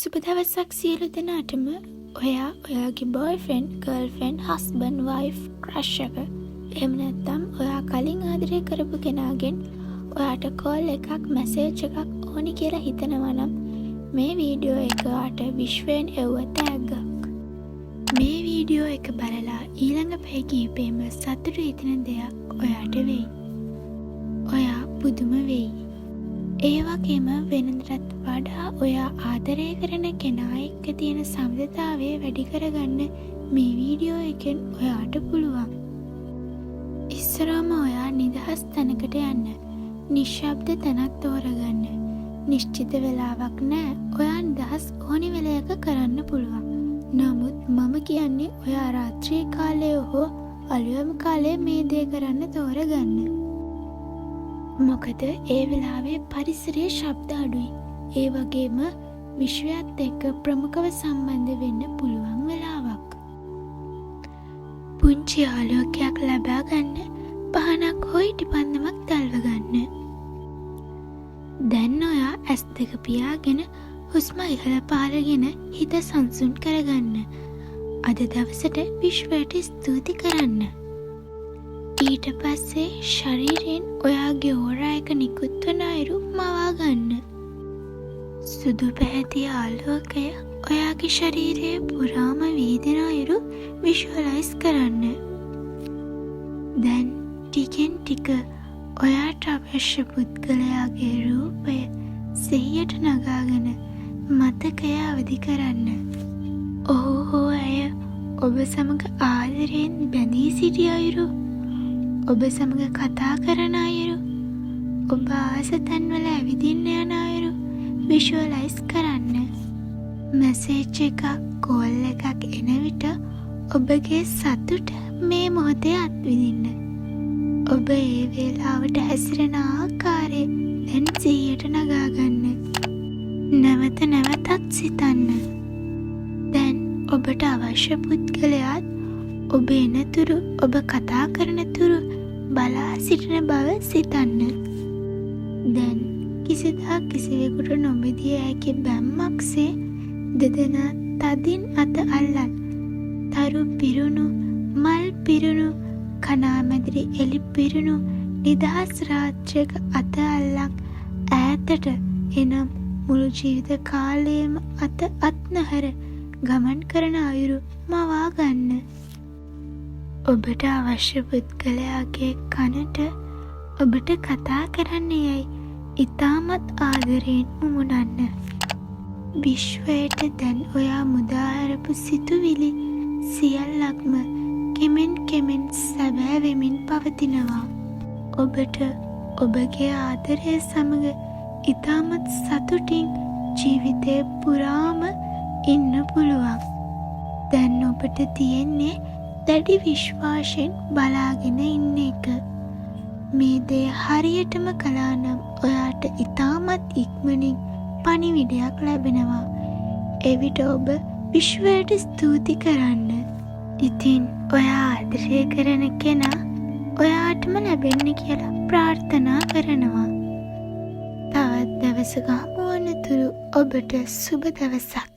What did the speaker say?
සුබ දවසක් සියලු දෙනාටම. ඔයා ඔයාගේ boyfriend, girlfriend, husband, wife, crush එක එහෙම නැත්නම් ඔයා කලින් ආදරය කරපු කෙනාගෙන් ඔයාට කෝල් එකක්, මැසේජ් එකක් ඕනි කියලා හිතනවා නම් මේ වීඩියෝ එක ඔයාට විශ්වයෙන් එව්ව තෑග්ගක්. මේ වීඩියෝ එක බලලා ඊළඟ පැය කිහිපෙම සතුටු හිතෙන දෙයක් ඔයාට වෙයි. ඔයා පුදුම වෙයි. ඒ වගේම වෙනදටත් වඩා ඔයා ආදරය කරන කෙනා එක්ක තියෙන සම්බන්ධතාවය වැඩි කරගන්න මේ වීඩියෝ එකෙන් ඔයාට පුළුවන්. ඉස්සරහම ඔයා නිදහස් තැනකට යන්න. නිශ්ශබ්ද තැනක් තෝරගන්න. නිශ්චිත වෙලාවක් නෑ. ඔයා නිදහස් ඕනි වෙලාවක කරන්න පුළුවන්. නමුත් මම කියන්නේ ඔයා රාත්‍රී කාලයේ හෝ අලුයම් කාලයේ මේ දේ කරන්න තෝරගන්න. මොකද ඒ වෙලාවේ පරිසරයේ ශබ්ද අඩුයි. ඒ වගේම විශ්වයත් එක්ක ප්‍රමුඛව සම්බන්ධ වෙන්න පුළුවන් වෙලාවක්. පුංචි ආලෝකයක් ලබා ගන්න, පහනක් හෝ ඉටිපන්දමක් දල්ව ගන්න. දැන් ඔයා ඇස් දෙක පියාගෙන හුස්ම ඉහළ පහළගෙන හිත සංසුන් කරගන්න. අද දවසට විශ්වයට ස්තුති කරන්න. ඊට පස්සේ ශරීරයෙන් ඔයාගේ ඕරා එක නිකුත් වන අයුරු මවා ගන්න. සුදු පැහැති ආලෝකය ඔයාගේ ශරීරයේ පුරාම වීදෙන අයුරු විෂුවලයිස් කරන්න. දැන් ටිකෙන් ටික ඔයාට අවශ්‍ය පුද්ගලයාගේ රූපය සිහියට නගාගෙන මතකය අවදි කරන්න. ඔහු හෝ ඇය ඔබ සමග ආදරයෙන් බැඳී සිටි අයුරු, ඔබ සමග කතා කරන අයුරු, ඔබ ආස තැන්වල ඇවිදින්න යන අයුරු විෂුවලයිස් කරන්න. මැසේජ් එකක්, කෝල් එකක් එන විට ඔබගේ සතුට මේ මොහොතේ අත්විඳින්න. ඔබ ඒ වේලාවට හැසිරෙන ආකාරය දැන් සිහියට නගා ගන්න. නැවත නැවතත් සිතන්න. දැන් ඔබට අවශ්‍ය පුද්ගලයාත් ඔබ එනතුරු, ඔබ කතා කරනතුරු බලා සිටින බව සිතන්න. දැන් කිසිදා කිසිවෙකුට නොබෙදිය හැකි බැම්මක්සේ දෙදෙනා තදින් අත අල්ලන් තරු පිරුණු, මල් පිරුණු, කණාමැදිරි එලි පිරුණු නිදහස් රාත්‍රියක අත අල්ලන් ඈතට, එනම් මුළු ජීවිත කාලයේම අත අත්නහර ගමන් කරන අයුරු මවා ගන්න. ඔබට අවශ්‍ය පුද්ගලයාගේ කනට ඔබට කතා කරන්න යයි ඉතාමත් ආදරයෙන් මුමුණන්න. විශ්වයට දැන් ඔයා මුදාහරපු සිතුවිලි සියල්ලක්ම කෙමෙන් කෙමෙන් සැබෑ වෙමින් පවතිනවා. ඔබට ඔබගේ ආදරය සමග ඉතාමත් සතුටින් ජීවිතේ පුරාම ඉන්න පුළුවන්. දැන් ඔබට තියෙන්නේ දැඩි විශ්වාසයෙන් බලාගෙන ඉන්න එක. මේ දේ හරියටම කළා නම් ඔයාට ඉතාමත් ඉක්මනින් පණිවිඩයක් ලැබෙනවා. එවිට ඔබ විශ්වයට ස්තුති කරන්න. ඉතින් ඔයා ආදරය කරන කෙනා ඔයාටම ලැබෙන්න කියලා ප්‍රාර්ථනා කරනවා. තවත් දවසක හමු වනතුරු ඔබට සුබ දවසක්.